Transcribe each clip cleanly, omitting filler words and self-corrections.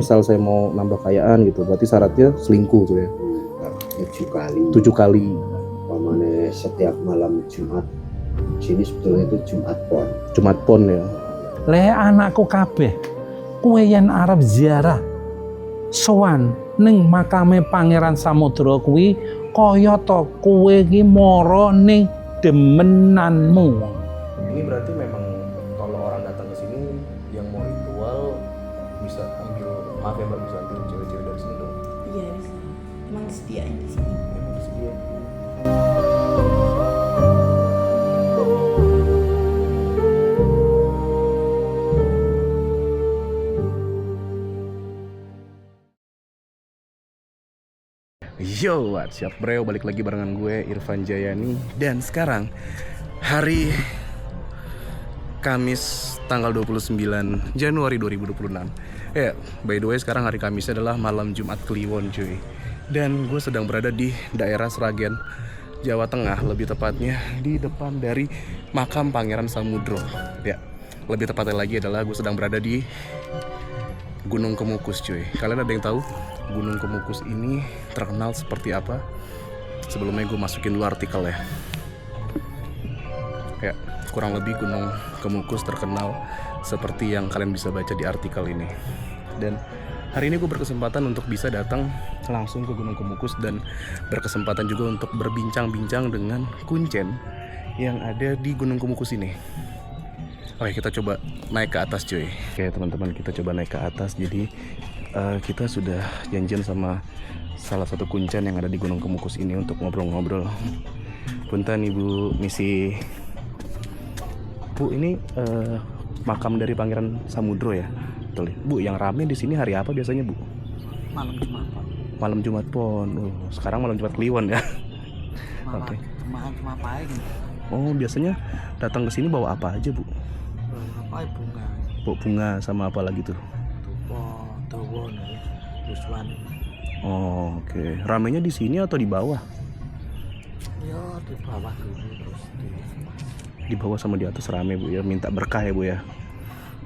misal saya mau nambah kekayaan gitu, berarti syaratnya selingkuh tuh ya. 7 kali. 7 kali. Pamane setiap malam Jumat. Sini sebetulnya itu Jumat Pon. Jumat Pon ya. Le anakku kabeh, kowe yen arep ziarah sowan ning makame Pangeran Samudra kuwi kaya to kowe iki mara ning demenanmu. Ini berarti memang kalau orang datang ke sini yang mau ritual bisa ambil, maaf ya Mbak, bisa ambil cewek-cewek dari sini dong. Iya bisa. Emang disediain di sini. Memang disediain. Yo, what's up bro, balik lagi barengan gue Irfan Jayani. Dan sekarang hari Kamis tanggal 29 Januari 2026. Ya, by the way sekarang hari Kamis adalah malam Jumat Kliwon cuy. Dan gue sedang berada di daerah Sragen, Jawa Tengah, lebih tepatnya di depan dari makam Pangeran Samudro. Ya, lebih tepatnya lagi adalah gue sedang berada di Gunung Kemukus cuy. Kalian ada yang tahu Gunung Kemukus ini terkenal seperti apa? Sebelumnya gue masukin dulu artikel ya. Ya, kurang lebih Gunung Kemukus terkenal seperti yang kalian bisa baca di artikel ini. Dan hari ini gue berkesempatan untuk bisa datang langsung ke Gunung Kemukus dan berkesempatan juga untuk berbincang-bincang dengan kuncen yang ada di Gunung Kemukus ini. Oke, kita coba naik ke atas cuy. Oke teman-teman, kita coba naik ke atas. Jadi kita sudah janjian sama salah satu kuncen yang ada di Gunung Kemukus ini untuk ngobrol-ngobrol. Punten Ibu Misi. Bu, ini makam dari Pangeran Samudro ya? Betul. Bu, yang rame di sini hari apa biasanya, Bu? Malam Jumat Pon. Malam Jumat Pon. Sekarang malam Jumat Kliwon ya. Oke. Makan cuma paling. Oh, biasanya datang ke sini bawa apa aja, Bu? Apa bunga? Bawa bunga sama apa lagi tuh? Tupo, tawon, ruswan. Oh, oke. Ramenya di sini atau di bawah? Ya di bawah dulu terus Di bawah sama di atas rame, Bu ya. Minta berkah ya, Bu ya.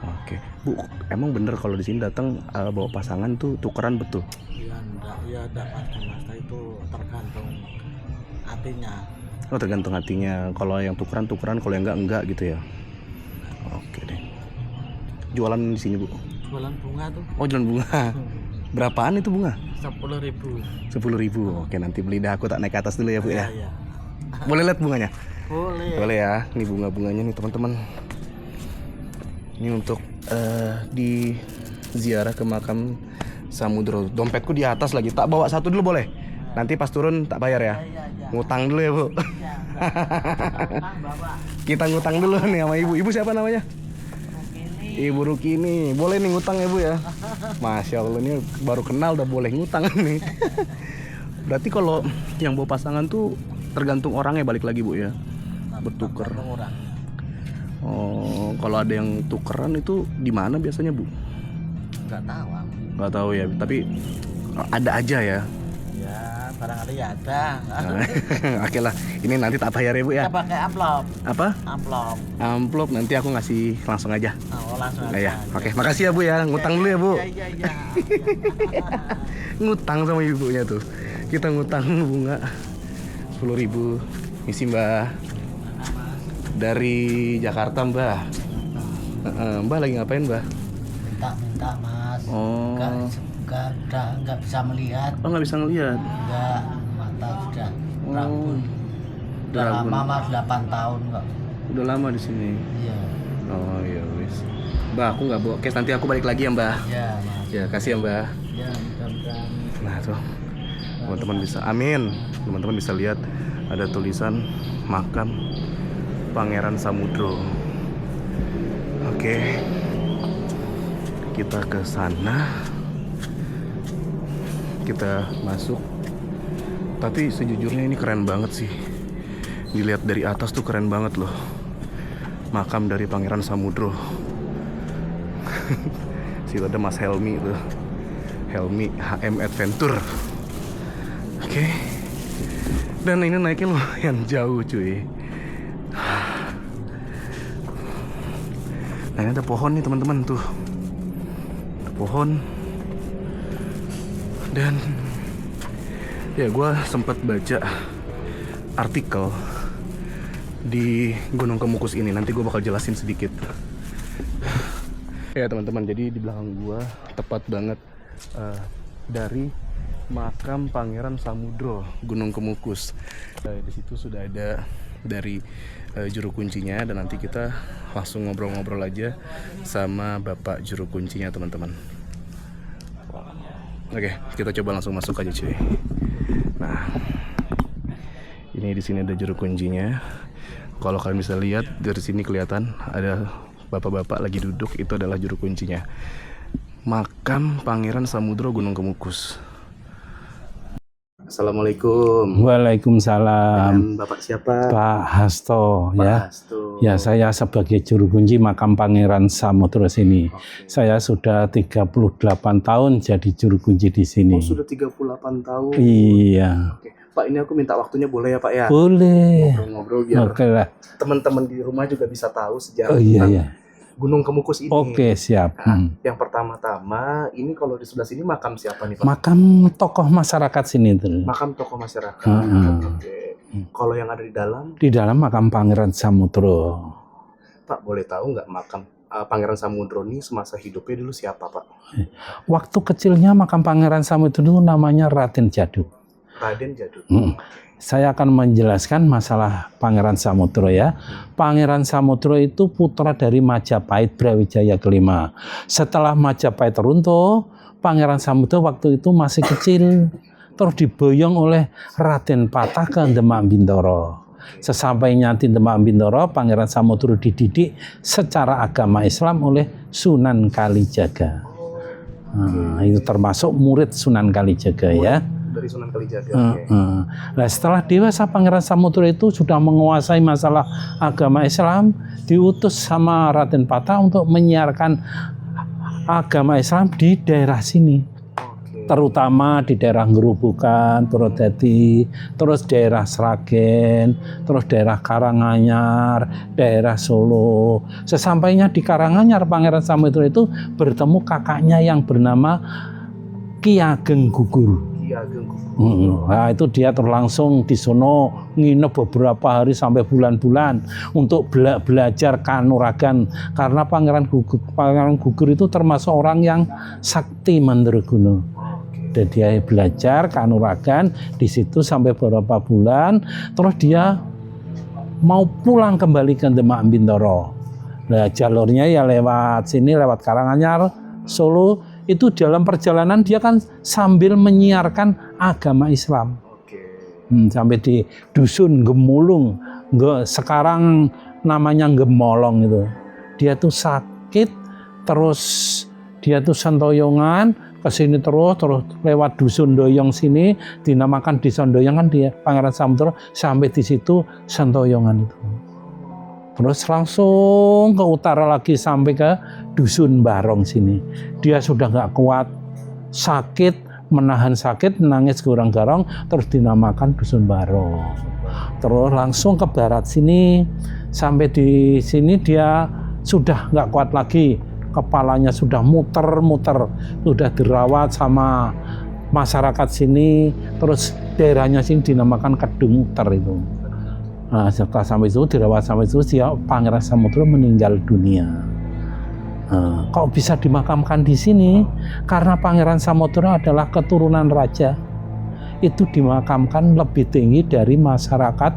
Oke. Bu, emang bener kalau di sini datang bawa pasangan tuh tukeran betul? ya enggak pasti itu tergantung hatinya. Oh, tergantung hatinya. Kalau yang tukeran, kalau yang enggak gitu ya. Oke deh. Jualan di sini, Bu? Jualan bunga tuh. Oh, jualan bunga. Berapaan itu bunga? 10.000. 10.000. Oke, nanti beli dah, aku tak naik ke atas dulu ya, Bu ya. Iya. Boleh lihat bunganya? Boleh. Boleh ya. Ini bunga-bunganya nih, teman-teman. Ini untuk di ziarah ke makam Samudro. Dompetku di atas lagi. Tak bawa satu dulu boleh? Nanti pas turun tak bayar ya. Ngutang dulu ya, Bu. Kita ngutang dulu nih sama Ibu. Ibu siapa namanya? Ibu Rukini. Boleh nih ngutang ya, Bu ya. Masya Allah, ini baru kenal udah boleh ngutang nih. Berarti kalau yang bawa pasangan tuh tergantung orangnya, balik lagi, Bu ya. Bertuker. Oh, kalau ada yang tukeran itu di mana biasanya, Bu? Enggak tahu. Nggak tahu ya, tapi ada aja ya. Ya, barangkali ada. Oke lah, ini nanti tak bayar ya, Bu ya. Kita pakai amplop. Apa? Amplop. Amplop nanti aku ngasih langsung aja. Oh, langsung Nah, aja. ya. Oke, makasih ya, Bu ya. Ngutang dulu ya, Bu. Iya. Ngutang sama ibunya tuh. Kita ngutang bunga 10.000. Misi Mbak. Dari Jakarta, Mbak. Mbak lagi ngapain, Mbak? Minta Mas. Oh. Enggak bisa melihat. Oh, nggak bisa ngeliat. Enggak, mata sudah rabun. Udah rabun. lama Mas, 8 tahun kok. Udah lama di sini. Iya. Oh iya wis. Mbak, aku nggak bawa cash, nanti aku balik lagi ya, Mbak. Iya, Mas. Ya, kasih ya, Mbak. Ya, mudah-mudahan. Nah tuh, teman-teman bisa, amin. Teman-teman bisa lihat ada tulisan makam Pangeran Samudro. Oke, kita ke sana. Kita masuk. Tapi sejujurnya ini keren banget sih. Dilihat dari atas tuh keren banget loh. Makam dari Pangeran Samudro. Situ ada Mas Helmi tuh. Helmi HM Adventure. Oke. Dan ini naiknya lumayan jauh cuy. Nah, ini ada pohon nih teman-teman tuh. Ada pohon. Dan ya gue sempat baca artikel di Gunung Kemukus ini. Nanti gue bakal jelasin sedikit. Ya teman-teman, jadi di belakang gue tepat banget dari makam Pangeran Samudro Gunung Kemukus. Di situ sudah ada dari juru kuncinya, dan nanti kita langsung ngobrol-ngobrol aja sama bapak juru kuncinya teman-teman. Oke, kita coba langsung masuk aja cuy. Nah, ini di sini ada juru kuncinya. Kalau kalian bisa lihat dari sini kelihatan ada bapak-bapak lagi duduk, itu adalah juru kuncinya. Makam Pangeran Samudro Gunung Kemukus. Assalamualaikum. Waalaikumsalam. Dengan Bapak siapa? Pak Hasto Pak ya. Hasto. Ya, saya sebagai juru kunci makam Pangeran Samudro sini. Saya sudah 38 tahun jadi juru kunci di sini. Oh, sudah 38 tahun. Iya. Oke. Pak, ini aku minta waktunya boleh ya Pak ya? Boleh. Ngobrol-ngobrol biar Oke lah. teman-teman di rumah juga bisa tahu sejarah Oh iya tentang ya. Gunung Kemukus ini. Oke, siap. Yang pertama-tama, ini kalau di sebelah sini makam siapa nih Pak? Makam tokoh masyarakat sini tuh. Makam tokoh masyarakat. Hmm. Oke. Kalau yang ada di dalam, Di dalam makam Pangeran Samudro. Pak boleh tahu nggak makam Pangeran Samudro ini semasa hidupnya dulu siapa Pak? Waktu kecilnya makam Pangeran Samudro itu namanya Raden Djaduk. Raden Djaduk. Saya akan menjelaskan masalah Pangeran Samudro ya. Pangeran Samudro itu putra dari Majapahit Brawijaya kelima. Setelah Majapahit runtuh, Pangeran Samudro waktu itu masih kecil, terus diboyong oleh Raden Patah ke Demak Bintoro. Sesampainya di Demak Bintoro, Pangeran Samudro dididik secara agama Islam oleh Sunan Kalijaga. Nah, itu termasuk murid Sunan Kalijaga ya. Dari Sunan Kalijaga. Nah, setelah dewasa Pangeran Samudro itu sudah menguasai masalah agama Islam, diutus sama Raden Patah untuk menyiarkan agama Islam di daerah sini, terutama di daerah Gerobokan, Purwodadi, terus daerah Sragen, terus daerah Karanganyar, daerah Solo. Sesampainya di Karanganyar, Pangeran Samudro itu bertemu kakaknya yang bernama Ki Ageng Gugur. Nah, itu dia terus langsung di sono nginep beberapa hari sampai bulan-bulan untuk belajar kanuragan, karena Pangeran Gugur itu termasuk orang yang sakti mandraguna. Dan dia belajar kanuragan di situ sampai beberapa bulan, terus dia mau pulang kembali ke Demak Bintoro. Nah, jalurnya ya lewat sini, lewat Karanganyar, Solo. Itu dalam perjalanan dia kan sambil menyiarkan agama Islam. Sampai di dusun Gemulung, sekarang namanya Gemolong itu. Dia tuh sakit, terus dia tuh sentoyongan ke sini terus lewat dusun Doyong sini, dinamakan Desa Doyong kan dia Pangeran Samudro, sampai di situ sentoyongan itu. Terus langsung ke utara lagi sampai ke dusun Barong sini. Dia sudah nggak kuat, sakit, menahan sakit, nangis garang-garang, terus dinamakan dusun Barong. Terus langsung ke barat sini, sampai di sini dia sudah nggak kuat lagi, kepalanya sudah muter-muter, sudah dirawat sama masyarakat sini, terus daerahnya sini dinamakan Kedung Muter itu. Nah, setelah sampai itu dirawat sampai itu, dia Pangeran Samudro meninggal dunia. Nah, kok bisa dimakamkan di sini? Karena Pangeran Samudro adalah keturunan raja. Itu dimakamkan lebih tinggi dari masyarakat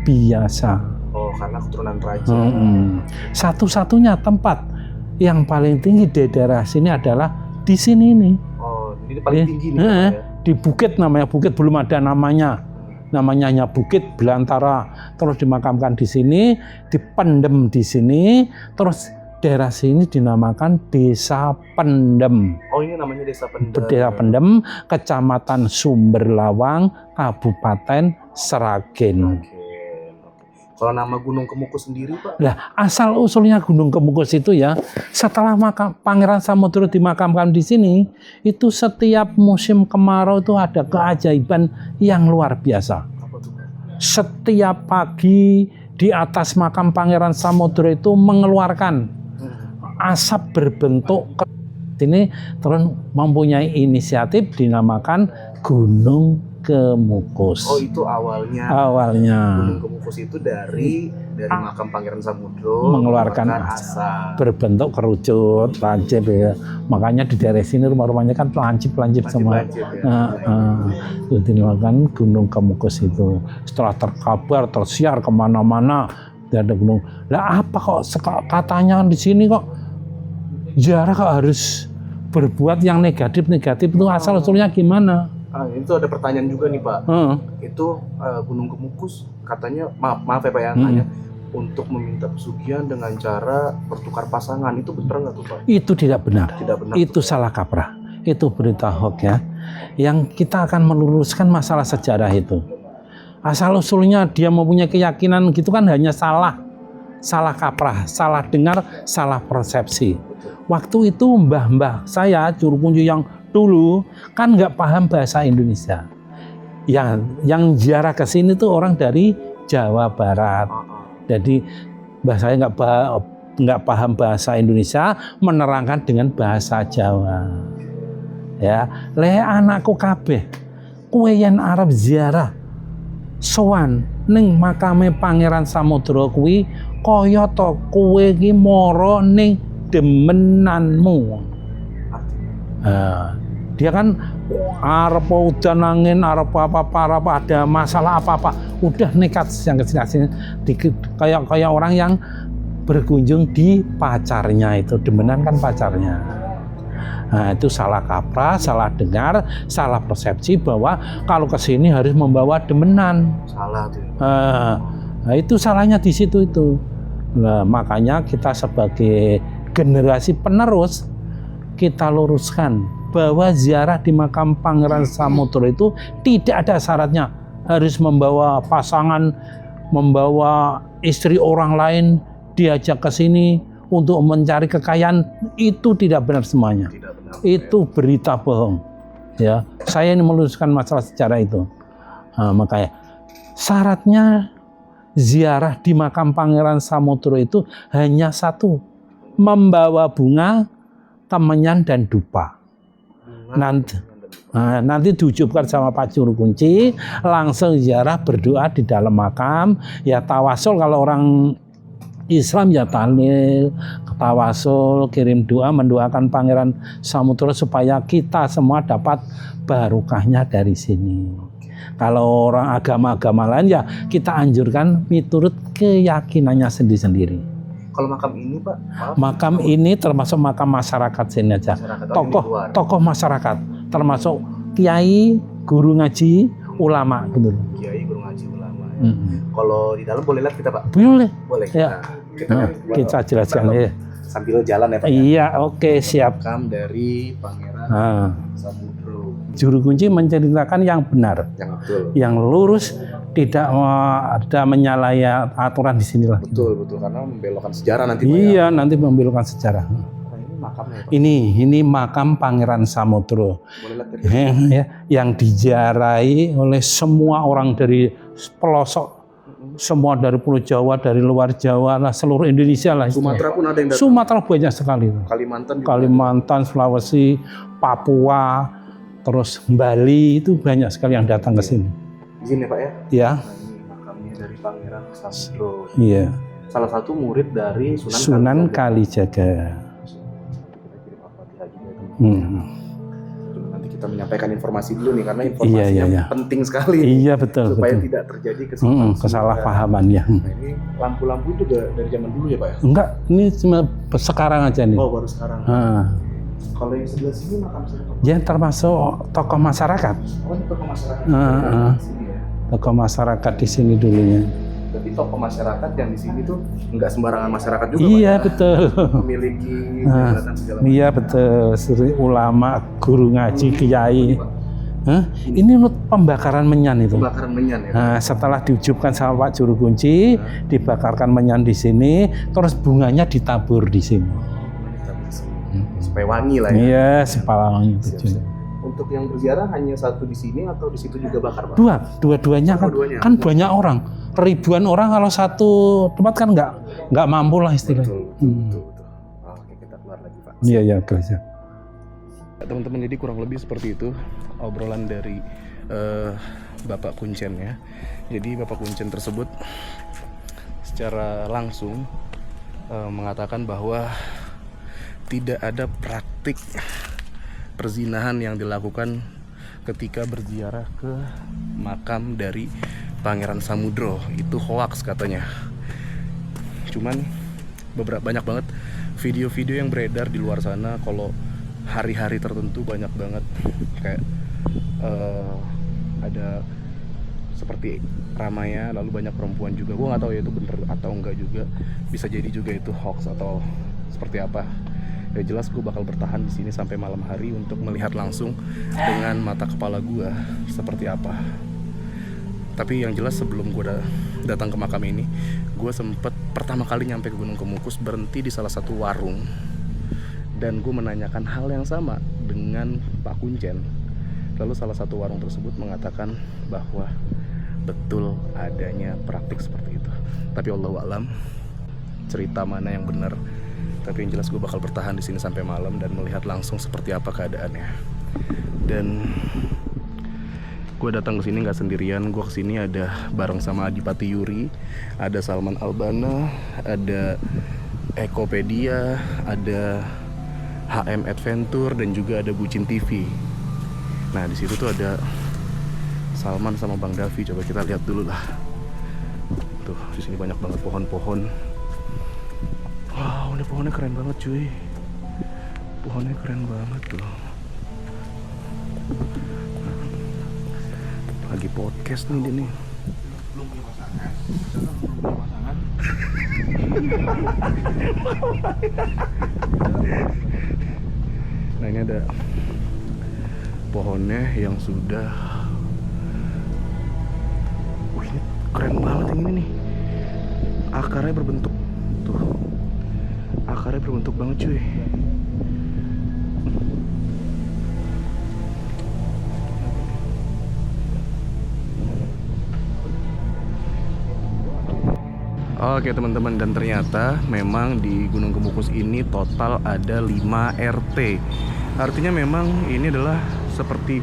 biasa. Oh, karena keturunan raja. Satu-satunya tempat yang paling tinggi di daerah sini adalah di sini nih. Oh, ini paling tinggi nih. Ya? Di bukit, namanya bukit, belum ada namanya hanya Bukit Belantara. Terus dimakamkan di sini, dipendem di sini, terus daerah sini dinamakan Desa Pendem. Oh, ini namanya Desa Pendem. Desa Pendem, Kecamatan Sumberlawang, Kabupaten Sragen. Kalau nama Gunung Kemukus sendiri, Pak? Nah, asal usulnya Gunung Kemukus itu ya, setelah Pangeran Samudro dimakamkan di sini, itu setiap musim kemarau itu ada keajaiban yang luar biasa. Setiap pagi di atas makam Pangeran Samudro itu mengeluarkan asap berbentuk Ini terus mempunyai inisiatif dinamakan Gunung Kemukus. Oh, itu awalnya. Gunung Kemukus itu dari makam Pangeran Samudro mengeluarkan asap berbentuk kerucut, lancip ya. Makanya di daerah sini rumah-rumahnya kan lancip semua. Itu dinamakan Gunung Kemukus itu. Setelah terkabar, tersiar kemana-mana, ada gunung. Lah apa kok katanya di sini kok ziarah kok harus berbuat yang negatif itu asal usulnya gimana? Itu ada pertanyaan juga nih Pak. Itu Gunung Kemukus katanya maaf ya Pak ya, hanya untuk meminta pesugihan dengan cara bertukar pasangan, itu benar nggak tuh Pak? Itu tidak benar. Tidak benar. Itu salah kaprah. Itu berita hoax ya. Yang kita akan meluruskan masalah sejarah itu. Asal usulnya dia mempunyai keyakinan gitu kan hanya salah kaprah, salah dengar, salah persepsi. Waktu itu mbah-mbah saya juru kunci yang dulu kan nggak paham bahasa Indonesia. Yang ziarah ke sini tuh orang dari Jawa Barat. Jadi mbah saya nggak paham bahasa Indonesia, menerangkan dengan bahasa Jawa. Ya, le anakku kabeh, kowe yen arep ziarah sowan ning makame Pangeran Samudro kuwi kaya to kowe iki mara ning demenanmu. Dia kan arep udan angin, arep apa-apa, ada masalah apa-apa, udah nekat yang kesini kayak orang yang berkunjung di pacarnya itu, demenan kan pacarnya. Nah, itu salah kaprah, salah dengar, salah persepsi bahwa kalau ke sini harus membawa demenan. Salah tuh. Nah, itu salahnya di situ itu. Nah, makanya kita sebagai generasi penerus kita luruskan bahwa ziarah di makam Pangeran Samudro itu tidak ada syaratnya harus membawa pasangan, membawa istri orang lain diajak ke sini untuk mencari kekayaan. Itu tidak benar semuanya. Tidak benar. Itu berita bohong. Ya, saya ini meluruskan masalah sejarah itu. Makanya syaratnya ziarah di makam Pangeran Samudro itu hanya satu, membawa bunga, kemenyan dan dupa. Nanti diucapkan sama Pak Juru Kunci, langsung ziarah berdoa di dalam makam, ya tawasul kalau orang Islam ya tahlil, tawasul, kirim doa mendoakan Pangeran Samudro supaya kita semua dapat barokahnya dari sini. Kalau orang agama-agama lain ya kita anjurkan menurut keyakinannya sendiri-sendiri. Kalau makam ini Pak, makam ini termasuk makam masyarakat sini aja. Tokoh masyarakat, termasuk kiai, guru ngaji, ulama gitu. Kiai, guru ngaji, ulama. Kalau di dalam boleh lihat kita Pak? Boleh. Boleh. Ya. Kita jelaskan ya. Sambil jalan ya Pak. Iya, oke, siap. Makam dari Pangeran Samudro. Juru kunci menceritakan yang benar, yang betul, yang lurus, tidak ada menyalahi aturan di sinilah. Betul karena membelokkan sejarah nanti. Iya, nanti membelokkan sejarah. Nah, ini makamnya Pak. Ini makam Pangeran Samudro. Boleh lihat ya, yang diziarahi oleh semua orang dari pelosok, semua dari Pulau Jawa, dari luar Jawa, lah seluruh Indonesia lah. Sumatera pun ada yang datang. Sumatera banyak sekali. Kalimantan, Sulawesi, Papua, terus Bali itu banyak sekali yang datang ke sini. Izin ya Pak ya? Ya. Nah, ini makamnya dari Pangeran Samudro. Iya. Salah satu murid dari Sunan Kalijaga. Nanti kita menyampaikan informasi dulu nih karena informasinya penting sekali. Iya betul. Supaya tidak terjadi kesalahpahaman ya. Nah, ini lampu-lampu juga dari zaman dulu ya Pak ya? Enggak, ini cuma sekarang aja nih. Oh baru sekarang. Kalau yang sebelah sini makam siapa? Ya termasuk tokoh masyarakat. Oh ini tokoh masyarakat. Sini ya. Tokoh masyarakat di sini dulunya. Jadi tokoh masyarakat yang di sini tuh nggak sembarangan masyarakat juga. Iya Pak, betul. Memiliki jabatan segala macam. Iya betul. Ulama, guru ngaji, kiai. Ini pembakaran menyan itu. Pembakaran menyan ya. Nah, setelah diucapkan sama Pak Juru Kunci, dibakarkan menyan di sini, terus bunganya ditabur di sini. Supaya wangi lah ya. Iya, supaya wangi. Untuk yang berziarah hanya satu di sini atau di situ juga bakar Pak? Dua-duanya kan banyak orang, ribuan orang kalau satu tempat kan nggak mampu lah istilahnya. Betul. Oke, kita keluar lagi Pak. Iya, gelas. Teman-teman, jadi kurang lebih seperti itu obrolan dari Bapak Kuncen ya. Jadi Bapak Kuncen tersebut secara langsung mengatakan bahwa tidak ada praktik perzinahan yang dilakukan ketika berziarah ke makam dari Pangeran Samudro. Itu hoax katanya. Cuman banyak banget video-video yang beredar di luar sana kalau hari-hari tertentu banyak banget kayak ada seperti ramainya, lalu banyak perempuan juga. Gue nggak tahu ya itu bener atau enggak juga. Bisa jadi juga itu hoax atau seperti apa. Ya jelas gue bakal bertahan di sini sampai malam hari untuk melihat langsung dengan mata kepala gue seperti apa. Tapi yang jelas sebelum gue datang ke makam ini, gue sempet pertama kali nyampe ke Gunung Kemukus berhenti di salah satu warung. Dan gue menanyakan hal yang sama dengan Pak Kuncen. Lalu salah satu warung tersebut mengatakan bahwa betul adanya praktik seperti itu. Tapi Allahu a'lam cerita mana yang benar. Tapi yang jelas gue bakal bertahan di sini sampai malam dan melihat langsung seperti apa keadaannya. Dan gue datang ke sini nggak sendirian. Gue kesini ada bareng sama Adipati Yuri, ada Salman Albana, ada Ekopedia, ada HM Adventure, dan juga ada Bucin TV. Nah di situ tuh ada Salman sama Bang Davi. Coba kita lihat dulu lah. Tuh di sini banyak banget pohon-pohon. Wow, ini pohonnya keren banget cuy. Pohonnya keren banget tuh. Lagi podcast nih dia nih. Belum punya pasangan. Nah ini ada pohonnya yang sudah. Wih ini keren banget yang ini nih. Akarnya berbentuk tuh. Akarnya berbentuk banget cuy. Oke teman-teman, dan ternyata memang di Gunung Kemukus ini total ada 5 RT. Artinya memang ini adalah seperti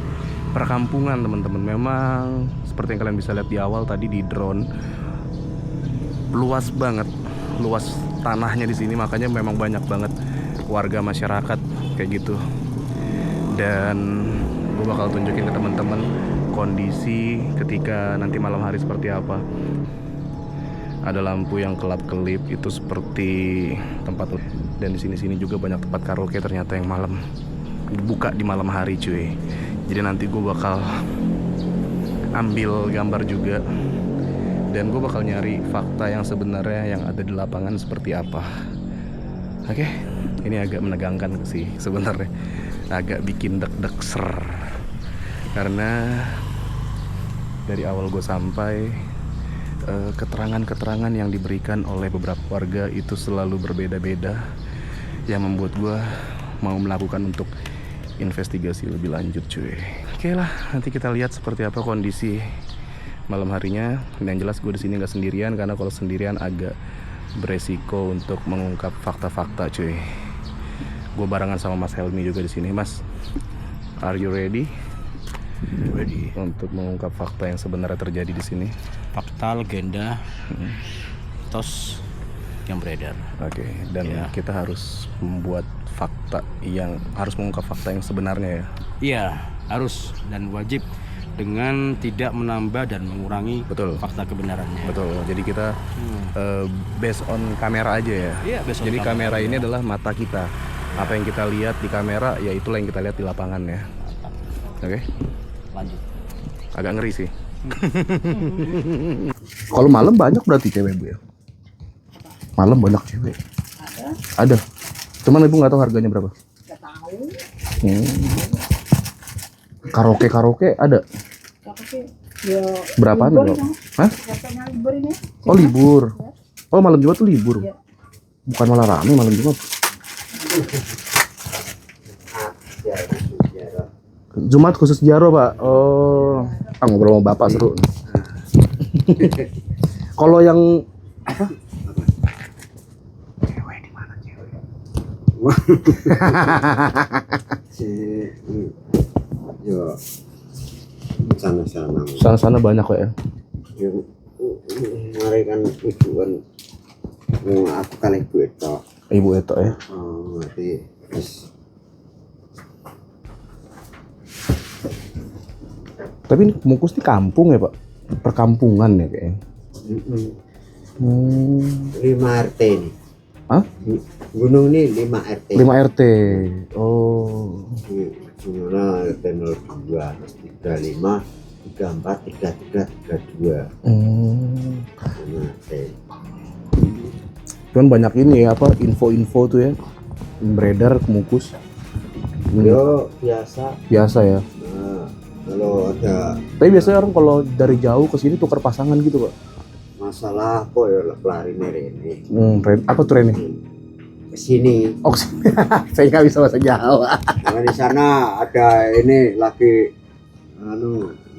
perkampungan teman-teman. Memang seperti yang kalian bisa lihat di awal tadi di drone, luas banget, luas tanahnya di sini, makanya memang banyak banget warga masyarakat kayak gitu. Dan gue bakal tunjukin ke teman-teman kondisi ketika nanti malam hari seperti apa. Ada lampu yang kelap-kelip, itu seperti tempat. Dan di sini juga banyak tempat karaoke ternyata yang malam dibuka di malam hari cuy. Jadi nanti gue bakal ambil gambar juga, dan gue bakal nyari fakta yang sebenarnya yang ada di lapangan seperti apa. Oke, ini agak menegangkan sih sebenarnya, agak bikin deg-deg ser. Karena dari awal gue sampai keterangan-keterangan yang diberikan oleh beberapa warga itu selalu berbeda-beda, yang membuat gue mau melakukan untuk investigasi lebih lanjut cuy. Oke lah, nanti kita lihat seperti apa kondisi malam harinya. Yang jelas gue di sini nggak sendirian, karena kalau sendirian agak beresiko untuk mengungkap fakta-fakta cuy. Gue barengan sama Mas Helmi juga di sini. Mas, are you ready? Ready untuk mengungkap fakta yang sebenarnya terjadi di sini. Fakta, legenda, mitos yang beredar. Oke, dan kita harus membuat fakta yang harus mengungkap fakta yang sebenarnya ya. Iya, harus dan wajib dengan tidak menambah dan mengurangi fakta kebenarannya. Betul. Jadi kita based on kamera aja ya. Iya, based on jadi kamera ini adalah mata kita. Apa yang kita lihat di kamera, ya itulah yang kita lihat di lapangan ya. Oke. Lanjut. Agak ngeri sih. Kalau malam banyak berarti cewek bu ya? Malam banyak cewek. Ada. Cuman ibu nggak tahu harganya berapa. Nggak tahu. Karaoke ada. Ya, berapaan libur, loh? Hah? Katanya libur ini. Oh libur. Oh malam Jumat tuh libur. Ya. Bukan malah rame malam Jumat. Jumat khusus Jaro pak. Oh, ngobrol sama bapak seru. Kalau yang apa? Cewek di mana cewek? Yo sana-sana. Sana-sana banyak kok ya. Yo mari kan ibu kan aku kan ibu itu. Ibu itu ya. Oh, ngerti. Terus Tapi ini Kemukus di kampung ya Pak? Perkampungan ya kayaknya. 5 RT ini. Hah? Gunung ini 5 RT. 5 RT. Oh. Jumlah RT 02, 35, 34, 33, 32. 5 RT. Cuman banyak ini ya, apa info-info tuh ya beredar Kemukus. Yo biasa. Biasa ya. Nah, kalau ada Tapi biasanya orang kalau dari jauh ke sini tukar pasangan gitu Pak. masalah kok ya lari ini. Apa tuh Reni? Kesini. Oh, saya nggak bisa bahasa Jawa. Nah, di sana ada ini lagi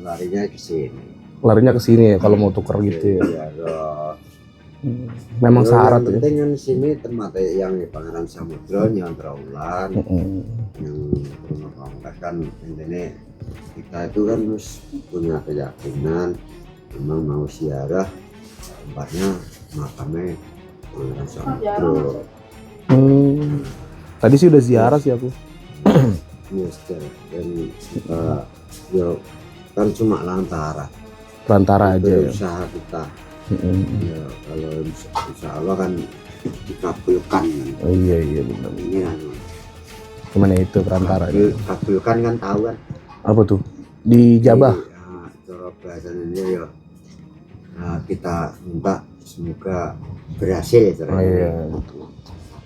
larinya ke sini. Larinya ke sini ya kalau mau tukar gitu ya. Iya, loh. Memang syarat yang ya. penting kan sini tempat yang di Pangeran Samudra yang terawulan yang pernah kan intinya kita itu kan harus punya keyakinan memang mau ziarah tempatnya makamnya Pangeran Samudra. Tadi sih udah ziarah sih aku. Yes, dan kita ya kan cuma Perantara aja ya. usaha kita. Ya kalau insya Allah kan dikabulkan kan. Oh iya benar. Ini kan Gimana itu perantara? dikabulkan kan tahu kan. Apa tuh? Di Jabah. Nah, cara bahasanya ya. Nah, kita minta semoga berhasil. Oh iya betul.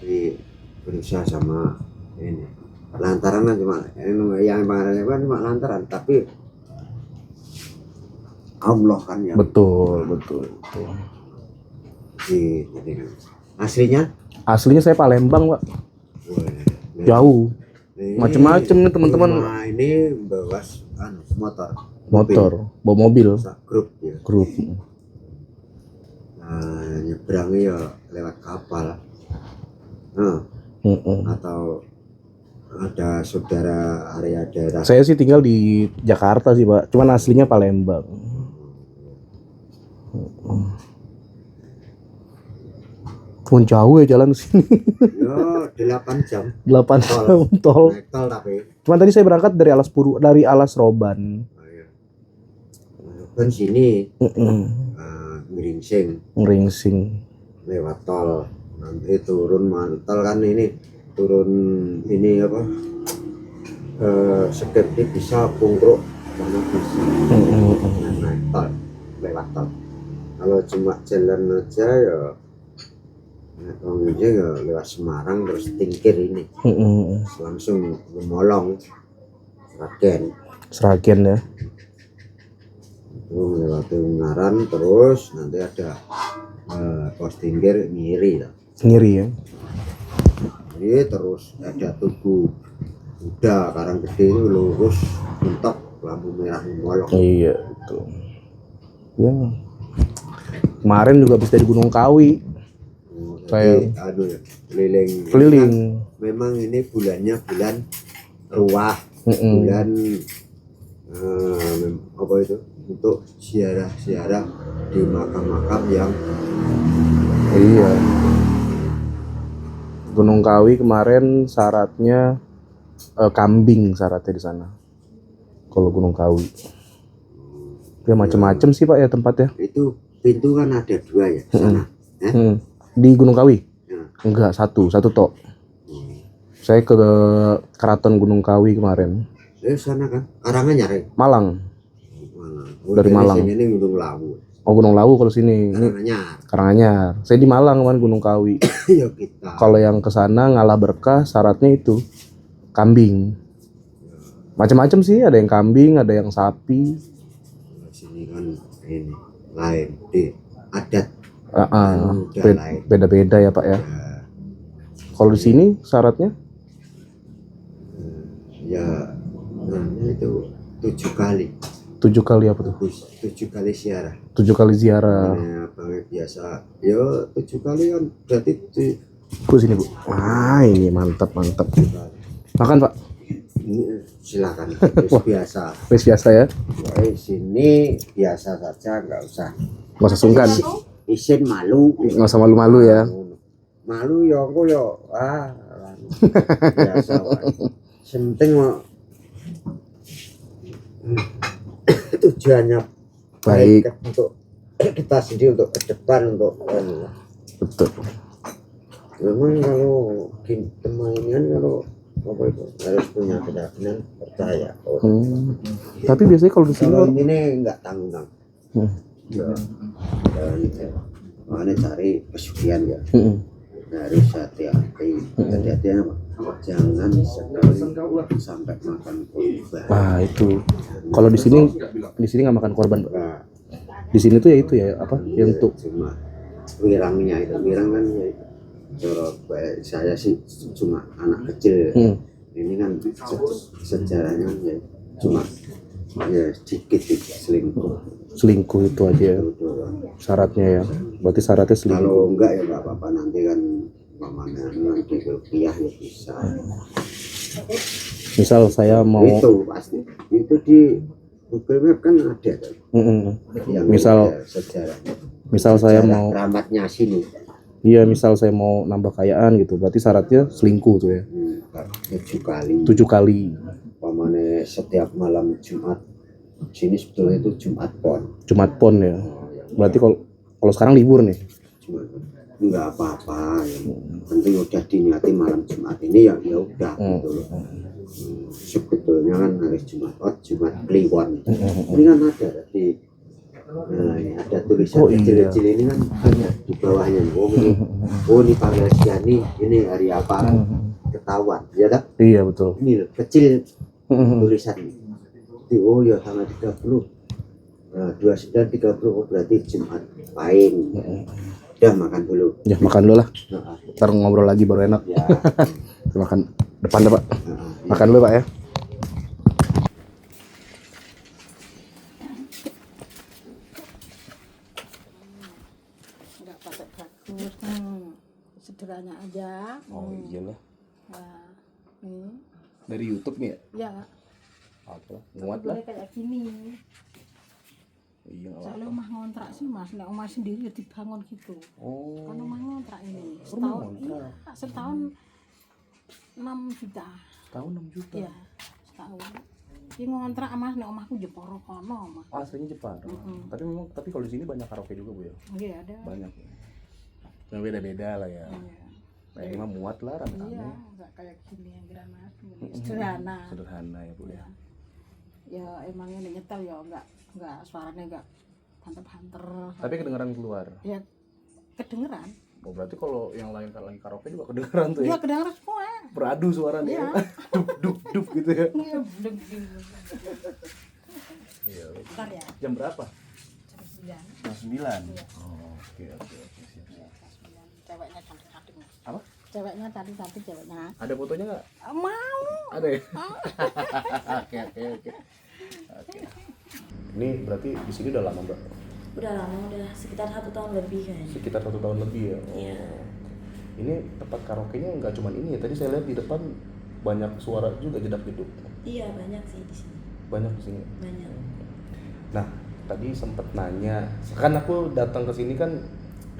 Jadi berusaha sama ini. Lantaran kan cuma yang pengarangnya kan cuma lantaran, tapi Allah kan yang Betul. Jadi kan. Aslinya Saya Palembang Pak. boleh. Jauh. Ini Macem-macem nih teman-teman. rumah ini bawa Motor, bawa mobil. grup ya. Grup. Nah, nyebrangnya ya lewat kapal. Nah, atau ada saudara area daerah. Saya sih tinggal di Jakarta sih Pak. Cuman aslinya Palembang. Cuman jauh ya jalan ke sini. Yo 8 jam 8 jam tol. naik tol tapi. Cuman tadi saya berangkat dari Alas Roban. Kan sini ngeringsing Ngeringsing. lewat tol. Nanti turun mantel kan ini turun ini apa? Seperti bisa pungkruk karena bisa naik tol lewat tol. Kalau cuma jalan aja ya ngejek ya lewat Semarang terus tingkir ini langsung Gemolong Sragen ya. itu melewati Ungaran terus nanti ada pos tingkir Ngiri ya. Jadi terus ada Tugu udah Karanggede itu lurus mentok lampu merah Gemolong. Iya betul. Ya. Kemarin juga habis dari Gunung Kawi. Saya keliling. Memang ini bulannya bulan ruah, bulan apa itu untuk ziarah di makam-makam yang Iya. Gunung Kawi kemarin syaratnya kambing syaratnya di sana. Kalau Gunung Kawi. Ya macam-macam sih Pak ya tempatnya. itu pintu kan ada 2 ya di sana. Di Gunung Kawi? Enggak, satu tok. Saya ke Keraton Gunung Kawi kemarin. Sana kan Karanganyar ya? Malang. Dari Sini, Malang. Ini Gunung Lawu. Oh Gunung Lawu kalau sini. Ini Karanganyar. Saya di Malang kan Gunung Kawi. Ya kita. Kalau yang ke sana ngalah berkah syaratnya itu kambing. Macam-macam sih, ada yang kambing, ada yang sapi. Sini kan ini lain di adat. Beda-beda ya Pak ya. Kalau di sini syaratnya? Ya itu 7 kali. 7 kali apa tuh? 7 kali ziarah. 7 kali ziarah. Bang biasa. Ya 7 kali kan berarti Bu sini Bu. Wah ini mantap. Makan Pak. Silakan terus biasa. Wes biasa ya. Ya, sini biasa saja, nggak usah Nggak usah sungkan. isin malu. Nggak usah malu-malu ya. Malu ya aku ya biasa wae. Penting tujuannya Baik. untuk kita sendiri, untuk ke depan, untuk Betul. memang kalau permainan kalau apa itu harus punya keyakinan, percaya. Tapi biasanya kalau di sini Kalau ini nggak tanggung. Hmm. Dan makanya cari pesugihan ya. Harus hati-hati. Hati-hati apa? Jangan sekali sampai makan korban. Nah itu kalau di sini nggak makan korban, Pak. Nah, Di sini tuh ya itu ya apa yang untuk cuma wirangnya itu, wirang kan ya cara saya sih cuma anak kecil. Ini kan sejarahnya ya cuma ya sedikit selingkuh itu aja ya. Syaratnya ya. Berarti syaratnya selingkuh. Kalau enggak ya enggak apa-apa, nanti kan mamanya nanti rupiah ya bisa. Misal saya mau Itu pasti itu di Google Map kan ada kan. Yang Misal- ada sejarahnya. misal saya Sejarah mau keramatnya sini. iya misal saya mau nambah kekayaan gitu. Berarti syaratnya selingkuh tuh ya. 7 kali. 7 kali. Pamane setiap malam Jumat. Sini sebetulnya itu Jumat Pon. Jumat Pon ya. Berarti kalau sekarang libur nih. Jumat enggak apa-apa, yang penting udah diniati malam Jumat ini ya udah gitu loh. Sebetulnya kan hari Jumat Jumat Kliwon. Ini kan ada di ini ada tulisan Oh, iya. kecil-kecil ini kan ada di bawahnya. Oh ini tanggal sekian nih, ini hari apa ketahuan ya kan? Iya betul. Ini loh, kecil tulisan ini. Oh ya tanggal 30. Nah, 29.30 oh berarti Jumat Paing. Udah makan dulu. Ya makan dulu lah. Nah, Ntar ngobrol lagi baru enak. ya. Makan depan deh Pak. Nah, Makan dulu Pak ya. nggak pakai bagus, sederhana aja. Iyalah. Nah, ini Dari YouTube nih ya. ya Apa? Muat lah. boleh kayak gini. Iya. Soalnya omah ngontrak sih mas, nek omah sendiri ya dibangun gitu. Oh. Kan omah ngontrak ini Rumah setahun, ngontrak. iya, setahun 6 juta. Tahun 6 juta. Ya setahun. Ini ngontrak mas, nek omahku Jeporo kono mas. Aslinya Jepang. Tapi kalau di sini banyak karaoke juga Bu ya. Iya ada. Banyak. Yang beda-beda lah ya. Iya. Nah, ini mah muat lah rame-rame. Iya, nggak kayak gini yang granat, sederhana. Sederhana ya Bu ya. Ya emang ini nyetel ya nggak suaranya nggak banter-banter. Tapi kedengeran keluar. Ya kedengeran. Oh berarti kalau yang lain lagi karaoke juga kedengeran tuh Iya ya. kedengeran semua. Beradu suaranya. Iya. Dup gitu ya. Iya, bleng, bleng. Iya. Bentar ya, Jam berapa? jam 9. Jam 9. Oh, oke siap. Ceweknya cantik-cantik. Apa? Ceweknya cantik ceweknya. Ada fotonya nggak? Mau. Ada ya? Oke. Ini berarti di sini udah lama Mbak? Udah lama, udah sekitar 1 tahun lebih kayaknya. Sekitar 1 tahun lebih ya? Iya. Ini tempat karaoke-nya nggak cuma ini ya, tadi saya lihat di depan banyak suara juga jedak-jeduk. Iya banyak sih di sini, Banyak di sini. banyak. Nah, tadi sempet nanya, kan aku datang ke sini kan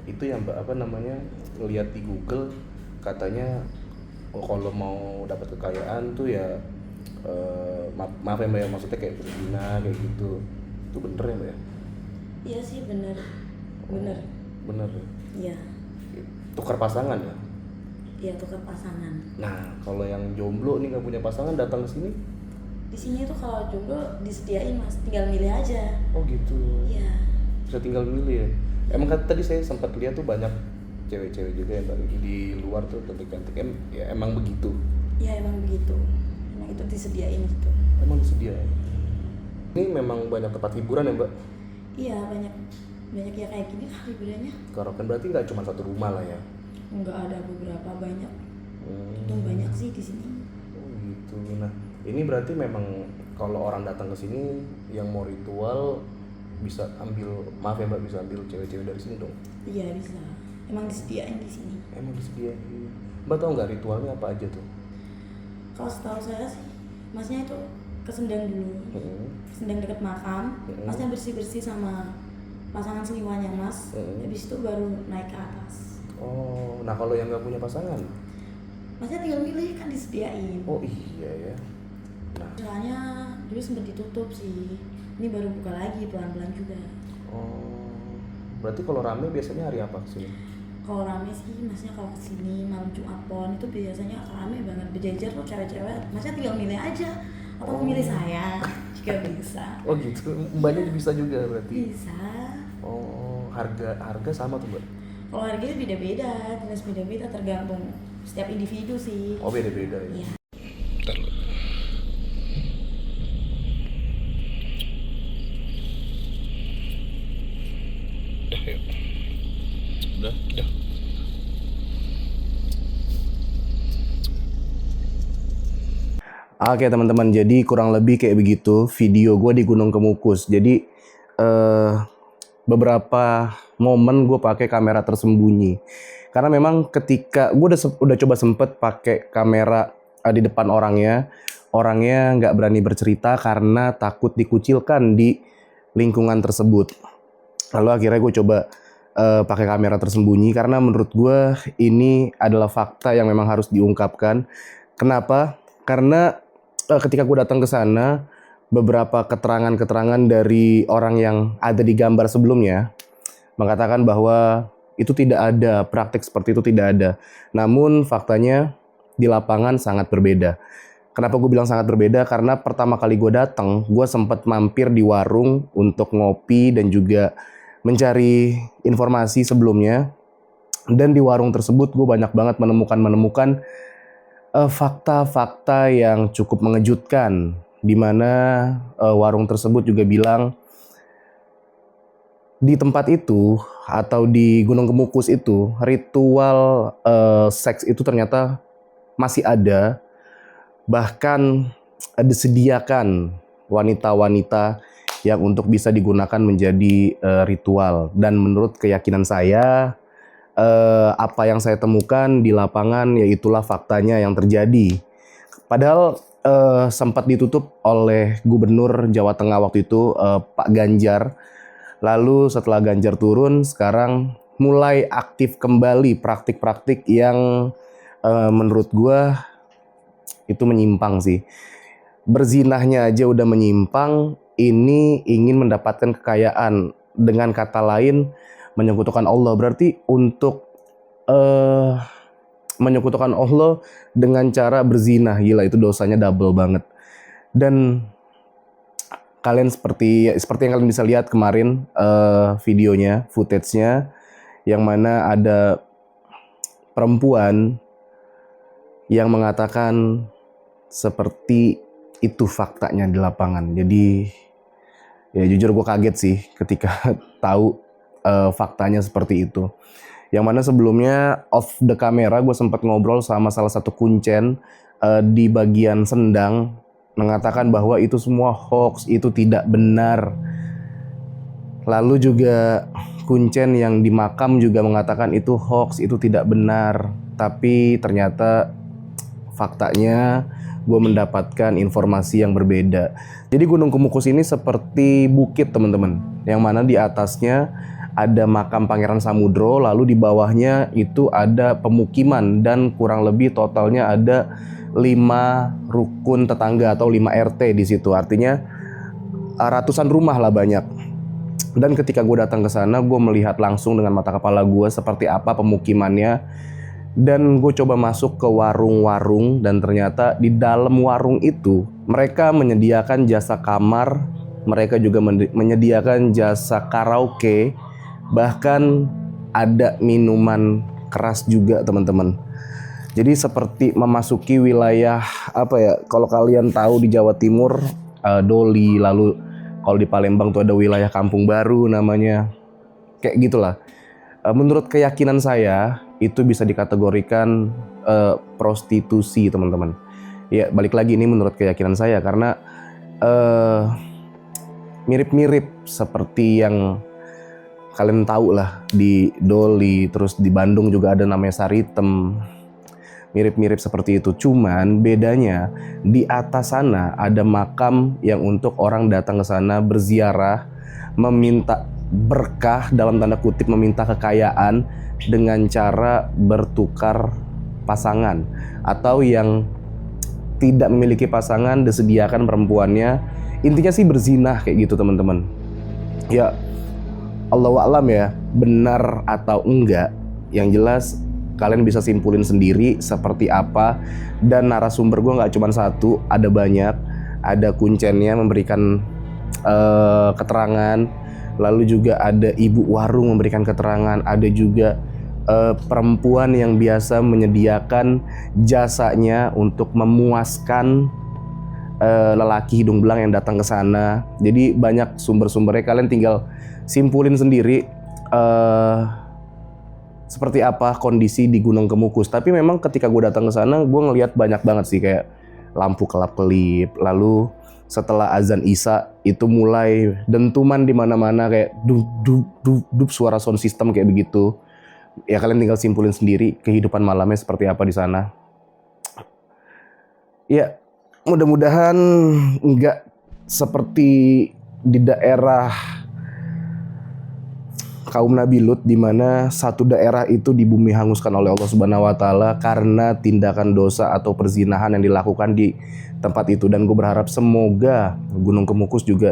itu ya Mbak, apa namanya, ngeliat di Google katanya kalau mau dapat kekayaan tuh ya maaf ya Mbak ya, maksudnya kayak berzina kayak gitu. Itu bener ya Mbak ya? Iya sih bener. Bener. Bener. Iya. Tukar pasangan ya? Iya tukar pasangan. Nah, kalau yang jomblo nih nggak punya pasangan datang ke sini, Di sini tuh kalau jomblo disediain mas, tinggal milih aja. oh gitu. Iya. Bisa tinggal milih ya. Emang kan tadi saya sempat lihat tuh banyak cewek-cewek juga yang di luar tuh cantik-cantik. Ya emang begitu. Iya emang begitu. Emang itu disediain gitu. Emang sedia. Ini memang banyak tempat hiburan ya Mbak. Iya banyak ya kayak gini kali bedanya. Karaoke berarti nggak cuma satu rumah lah ya. Enggak ada beberapa banyak. Untung banyak sih di sini. Oh gitu. Nah ini berarti memang kalau orang datang ke sini yang mau ritual bisa ambil, maaf ya Mbak, bisa ambil cewek-cewek dari sini dong. Iya bisa. Emang disediain di sini. Emang disediain. Mbak tahu nggak ritualnya apa aja tuh? Kalau setahu saya sih masnya itu kesendang dulu, kesendang deket makam, masnya bersih-bersih sama pasangan selingkuhannya mas, habis itu baru naik ke atas. Oh, nah kalau yang nggak punya pasangan? Masnya tinggal milih, kan disediain. Oh iya ya. Nah. Soalnya dulu sempat ditutup sih, ini baru buka lagi pelan-pelan juga. Oh, berarti kalau rame biasanya hari apa kesini? Kalau rame sih, masnya kalau kesini malam Jumat Pon itu biasanya rame banget, berjejer tuh cewek-cewek. Masnya tinggal milih aja, atau milih saya juga bisa. Oh gitu, mbaknya bisa juga berarti? Bisa. Oh, harga sama tuh mbak? Kalau harganya beda-beda, jelas beda-beda tergantung setiap individu sih. Oh beda-beda ya? Iya. Bentar lu. Udah yuk. Udah. Oke teman-teman, jadi kurang lebih kayak begitu video gue di Gunung Kemukus. Jadi beberapa momen gue pakai kamera tersembunyi. Karena memang ketika gue udah coba sempet pakai kamera di depan orangnya nggak berani bercerita karena takut dikucilkan di lingkungan tersebut. Lalu akhirnya gue coba pakai kamera tersembunyi karena menurut gue ini adalah fakta yang memang harus diungkapkan. Kenapa? Karena ketika gue datang ke sana, beberapa keterangan-keterangan dari orang yang ada di gambar sebelumnya mengatakan bahwa itu tidak ada, praktik seperti itu tidak ada. Namun faktanya di lapangan sangat berbeda. Kenapa gue bilang sangat berbeda? Karena pertama kali gue datang, gue sempat mampir di warung untuk ngopi dan juga mencari informasi sebelumnya. Dan di warung tersebut gue banyak banget menemukan fakta-fakta yang cukup mengejutkan, di mana warung tersebut juga bilang di tempat itu atau di Gunung Kemukus itu ritual seks itu ternyata masih ada, bahkan disediakan wanita-wanita yang untuk bisa digunakan menjadi ritual. Dan menurut keyakinan saya, apa yang saya temukan di lapangan yaitulah faktanya yang terjadi. Padahal sempat ditutup oleh Gubernur Jawa Tengah waktu itu, Pak Ganjar. Lalu setelah Ganjar turun, sekarang mulai aktif kembali praktik-praktik yang menurut gua itu menyimpang sih. Berzinahnya aja udah menyimpang, ini ingin mendapatkan kekayaan. Dengan kata lain, menyekutukan Allah. Berarti untuk menyekutukan Allah dengan cara berzinah, gila itu dosanya double banget. Dan kalian seperti yang kalian bisa lihat kemarin videonya, footage-nya, yang mana ada perempuan yang mengatakan seperti itu faktanya di lapangan. Jadi ya jujur gue kaget sih ketika tahu faktanya seperti itu. Yang mana sebelumnya off the camera gue sempat ngobrol sama salah satu kuncen di bagian Sendang, mengatakan bahwa itu semua hoax, itu tidak benar. Lalu juga kuncen yang di makam juga mengatakan itu hoax, itu tidak benar. Tapi ternyata faktanya gue mendapatkan informasi yang berbeda. Jadi Gunung Kemukus ini seperti bukit teman-teman, yang mana di atasnya ada makam Pangeran Samudro, lalu di bawahnya itu ada pemukiman dan kurang lebih totalnya ada 5 rukun tetangga atau 5 RT di situ. Artinya ratusan rumah lah banyak. Dan ketika gue datang ke sana, gue melihat langsung dengan mata kepala gue seperti apa pemukimannya. Dan gue coba masuk ke warung-warung dan ternyata di dalam warung itu mereka menyediakan jasa kamar, mereka juga menyediakan jasa karaoke, bahkan ada minuman keras juga teman-teman. Jadi seperti memasuki wilayah apa ya, kalau kalian tahu di Jawa Timur Doli, lalu kalau di Palembang tuh ada wilayah Kampung Baru namanya, kayak gitulah. Menurut keyakinan saya itu bisa dikategorikan prostitusi teman-teman. Ya balik lagi ini menurut keyakinan saya karena mirip-mirip seperti yang kalian tahu lah di Doli, terus di Bandung juga ada namanya Saritem. mirip-mirip seperti itu. Cuman bedanya di atas sana ada makam yang untuk orang datang ke sana berziarah, meminta berkah dalam tanda kutip, meminta kekayaan dengan cara bertukar pasangan, atau yang tidak memiliki pasangan disediakan perempuannya. Intinya sih berzinah kayak gitu teman-teman. Ya Allahu a'lam ya, benar atau enggak, yang jelas kalian bisa simpulin sendiri seperti apa. Dan narasumber gue nggak cuma satu, ada banyak. Ada kuncennya memberikan keterangan, lalu juga ada ibu warung memberikan keterangan, ada juga perempuan yang biasa menyediakan jasanya untuk memuaskan lelaki hidung belang yang datang ke sana. Jadi banyak sumber-sumbernya, kalian tinggal simpulin sendiri seperti apa kondisi di Gunung Kemukus. Tapi memang ketika gue datang ke sana, gue ngelihat banyak banget sih kayak lampu kelap-kelip. Lalu setelah azan Isya itu mulai dentuman di mana-mana kayak dup suara sound system kayak begitu. Ya kalian tinggal simpulin sendiri kehidupan malamnya seperti apa di sana. Ya mudah-mudahan enggak seperti di daerah kaum Nabi Lut, di mana satu daerah itu di bumi hanguskan oleh Allah Subhanahu wa taala karena tindakan dosa atau perzinahan yang dilakukan di tempat itu. Dan gue berharap semoga Gunung Kemukus juga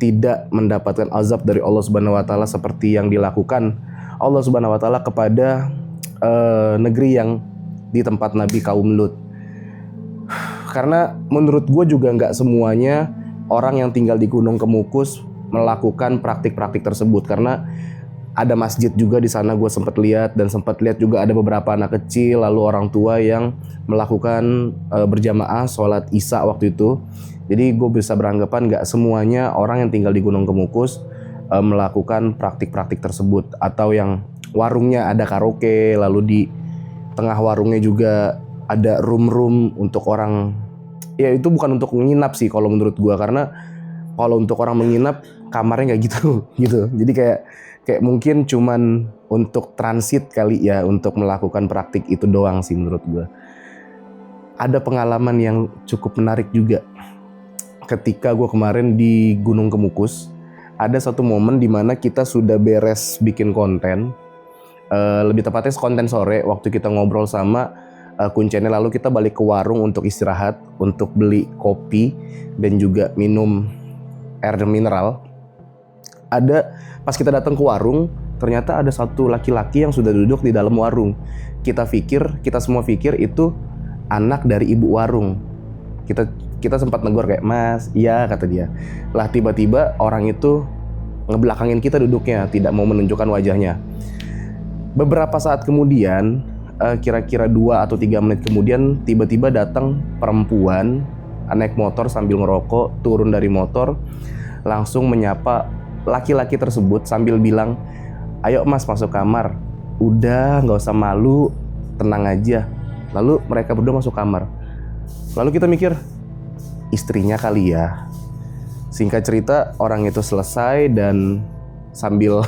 tidak mendapatkan azab dari Allah Subhanahu wa taala seperti yang dilakukan Allah Subhanahu wa taala kepada negeri yang di tempat Nabi kaum Lut. Karena menurut gue juga nggak semuanya orang yang tinggal di Gunung Kemukus melakukan praktik-praktik tersebut, karena ada masjid juga di sana gue sempat lihat, dan sempat lihat juga ada beberapa anak kecil lalu orang tua yang melakukan berjamaah sholat Isya waktu itu. Jadi gue bisa beranggapan nggak semuanya orang yang tinggal di Gunung Kemukus melakukan praktik-praktik tersebut, atau yang warungnya ada karaoke, lalu di tengah warungnya juga ada room-room untuk orang. Ya itu bukan untuk menginap sih kalau menurut gue, karena kalau untuk orang menginap kamarnya nggak gitu gitu. Jadi kayak mungkin cuman untuk transit kali ya, untuk melakukan praktik itu doang sih menurut gue. Ada pengalaman yang cukup menarik juga ketika gue kemarin di Gunung Kemukus. Ada satu momen dimana kita sudah beres bikin konten, lebih tepatnya konten sore, waktu kita ngobrol sama kuncennya, lalu kita balik ke warung untuk istirahat, untuk beli kopi dan juga minum air mineral. Pas kita datang ke warung, ternyata ada satu laki-laki yang sudah duduk di dalam warung. Kita semua pikir itu anak dari ibu warung. Kita sempat negor kayak, "Mas," "iya," kata dia. Lah tiba-tiba orang itu ngebelakangin kita duduknya, tidak mau menunjukkan wajahnya. Beberapa saat kemudian, kira-kira 2 atau 3 menit kemudian, tiba-tiba datang perempuan naik motor sambil ngerokok, turun dari motor, langsung menyapa laki-laki tersebut sambil bilang, "Ayo Mas, masuk kamar. Udah, nggak usah malu, tenang aja." Lalu mereka berdua masuk kamar. Lalu kita mikir, istrinya kali ya. Singkat cerita, orang itu selesai dan sambil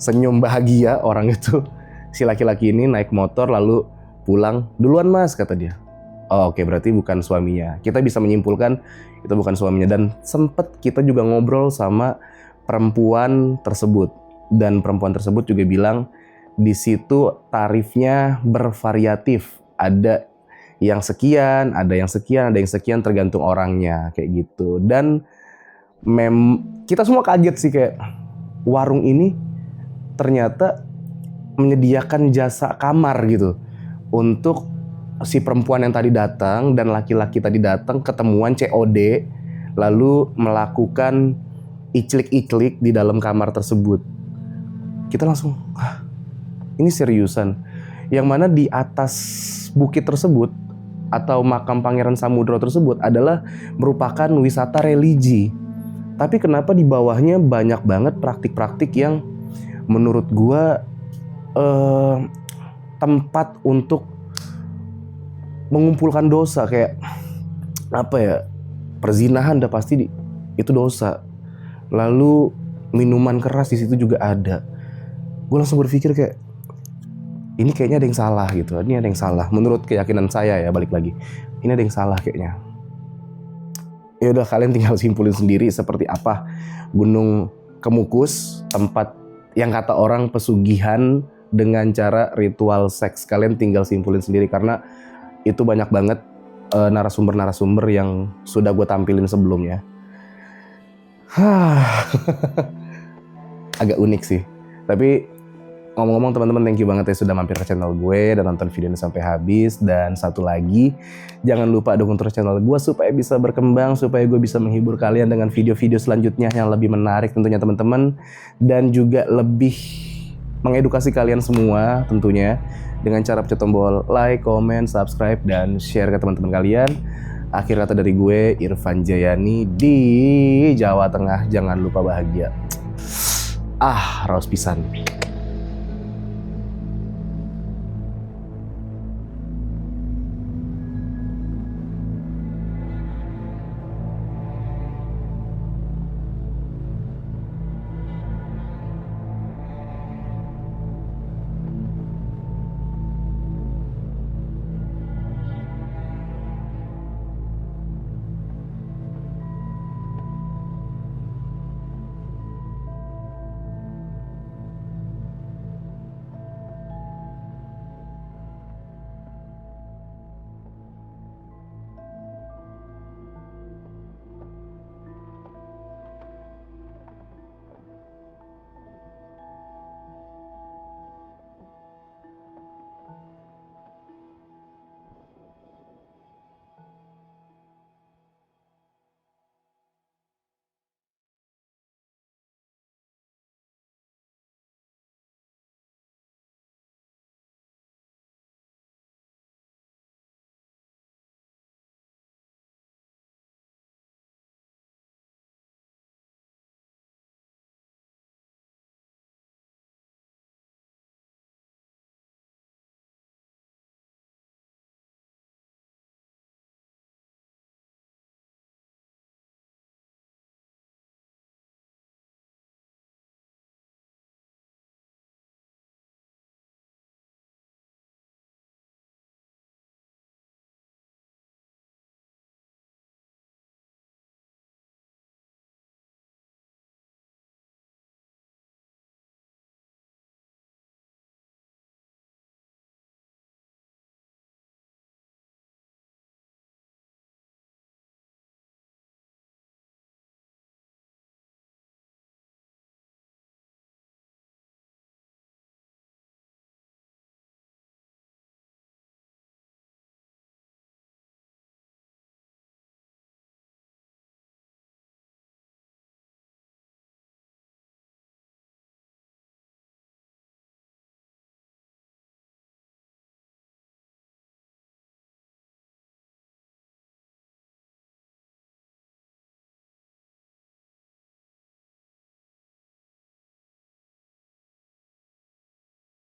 senyum bahagia orang itu, si laki-laki ini naik motor lalu pulang. "Duluan Mas," kata dia. Oh, oke, berarti bukan suaminya. Kita bisa menyimpulkan itu bukan suaminya. Dan sempet kita juga ngobrol sama perempuan tersebut, dan perempuan tersebut juga bilang di situ tarifnya bervariatif, ada yang sekian, ada yang sekian, ada yang sekian, tergantung orangnya kayak gitu. Dan kita semua kaget sih, kayak warung ini ternyata menyediakan jasa kamar gitu untuk si perempuan yang tadi datang dan laki-laki tadi datang, ketemuan COD, lalu melakukan iclik-iclik di dalam kamar tersebut. Kita langsung, ini seriusan. Yang mana di atas bukit tersebut atau makam Pangeran Samudro tersebut adalah merupakan wisata religi. Tapi kenapa di bawahnya banyak banget praktik-praktik yang menurut gua tempat untuk mengumpulkan dosa, kayak apa ya, perzinahan udah pasti itu dosa. Lalu minuman keras di situ juga ada. Gue langsung berpikir kayak, ini kayaknya ada yang salah gitu, ini ada yang salah menurut keyakinan saya ya, balik lagi ini ada yang salah kayaknya. Ya udah, kalian tinggal simpulin sendiri seperti apa Gunung Kemukus, tempat yang kata orang pesugihan dengan cara ritual seks. Kalian tinggal simpulin sendiri karena itu banyak banget narasumber-narasumber yang sudah gue tampilin sebelumnya. Agak unik sih. Tapi ngomong-ngomong teman-teman, thank you banget ya sudah mampir ke channel gue dan nonton video ini sampai habis. Dan satu lagi, jangan lupa dukung terus channel gue supaya bisa berkembang, supaya gue bisa menghibur kalian dengan video-video selanjutnya yang lebih menarik tentunya teman-teman, dan juga lebih mengedukasi kalian semua tentunya dengan cara pencet tombol like, comment, subscribe, dan share ke teman-teman kalian. Akhir kata dari gue, Irfan Jayani di Jawa Tengah. Jangan lupa bahagia. Raus pisan.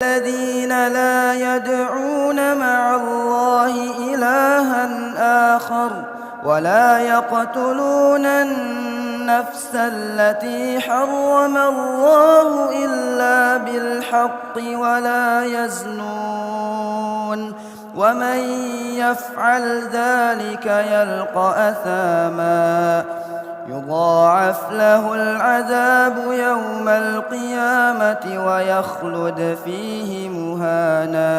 الذين لا يدعون مع الله إلها آخر ولا يقتلون النفس التي حرم الله إلا بالحق ولا يزنون ومن يفعل ذلك يلقى أثاما يضاعف له العذاب يوم القيامة ويخلد فيه مهانا